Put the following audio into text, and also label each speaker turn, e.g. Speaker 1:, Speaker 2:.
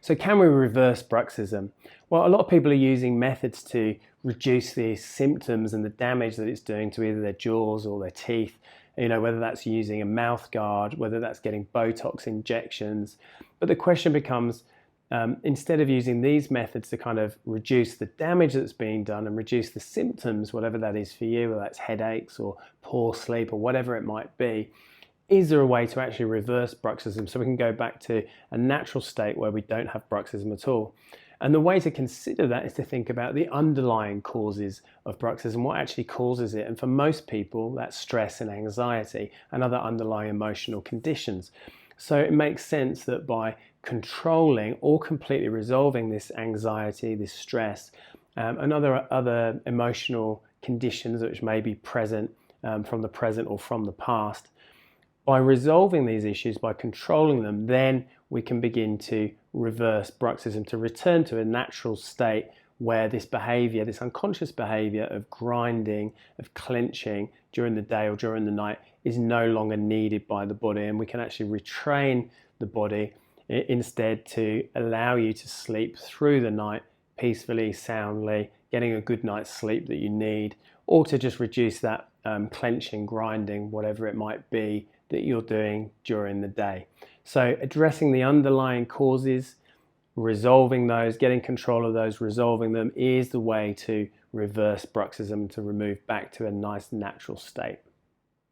Speaker 1: So can we reverse bruxism? Well, a lot of people are using methods to reduce the symptoms and the damage that it's doing to either their jaws or their teeth, whether that's using a mouth guard, whether that's getting Botox injections. But the question becomes, instead of using these methods to kind of reduce the damage that's being done and reduce the symptoms, whatever that is for you, whether that's headaches or poor sleep or whatever it might be, is there a way to actually reverse bruxism so we can go back to a natural state where we don't have bruxism at all? And the way to consider that is to think about the underlying causes of bruxism, what actually causes it. And for most people, that's stress and anxiety and other underlying emotional conditions. So it makes sense that by controlling or completely resolving this anxiety, this stress, and other emotional conditions which may be present from the present or from the past, by resolving these issues, by controlling them, then we can begin to reverse bruxism, to return to a natural state where this behavior, this unconscious behavior of grinding, of clenching during the day or during the night is no longer needed by the body, and we can actually retrain the body instead to allow you to sleep through the night peacefully, soundly, getting a good night's sleep that you need, or to just reduce that clenching, grinding, whatever it might be that you're doing during the day. So addressing the underlying causes, resolving those, getting control of those, resolving them is the way to reverse bruxism, to remove back to a nice natural state.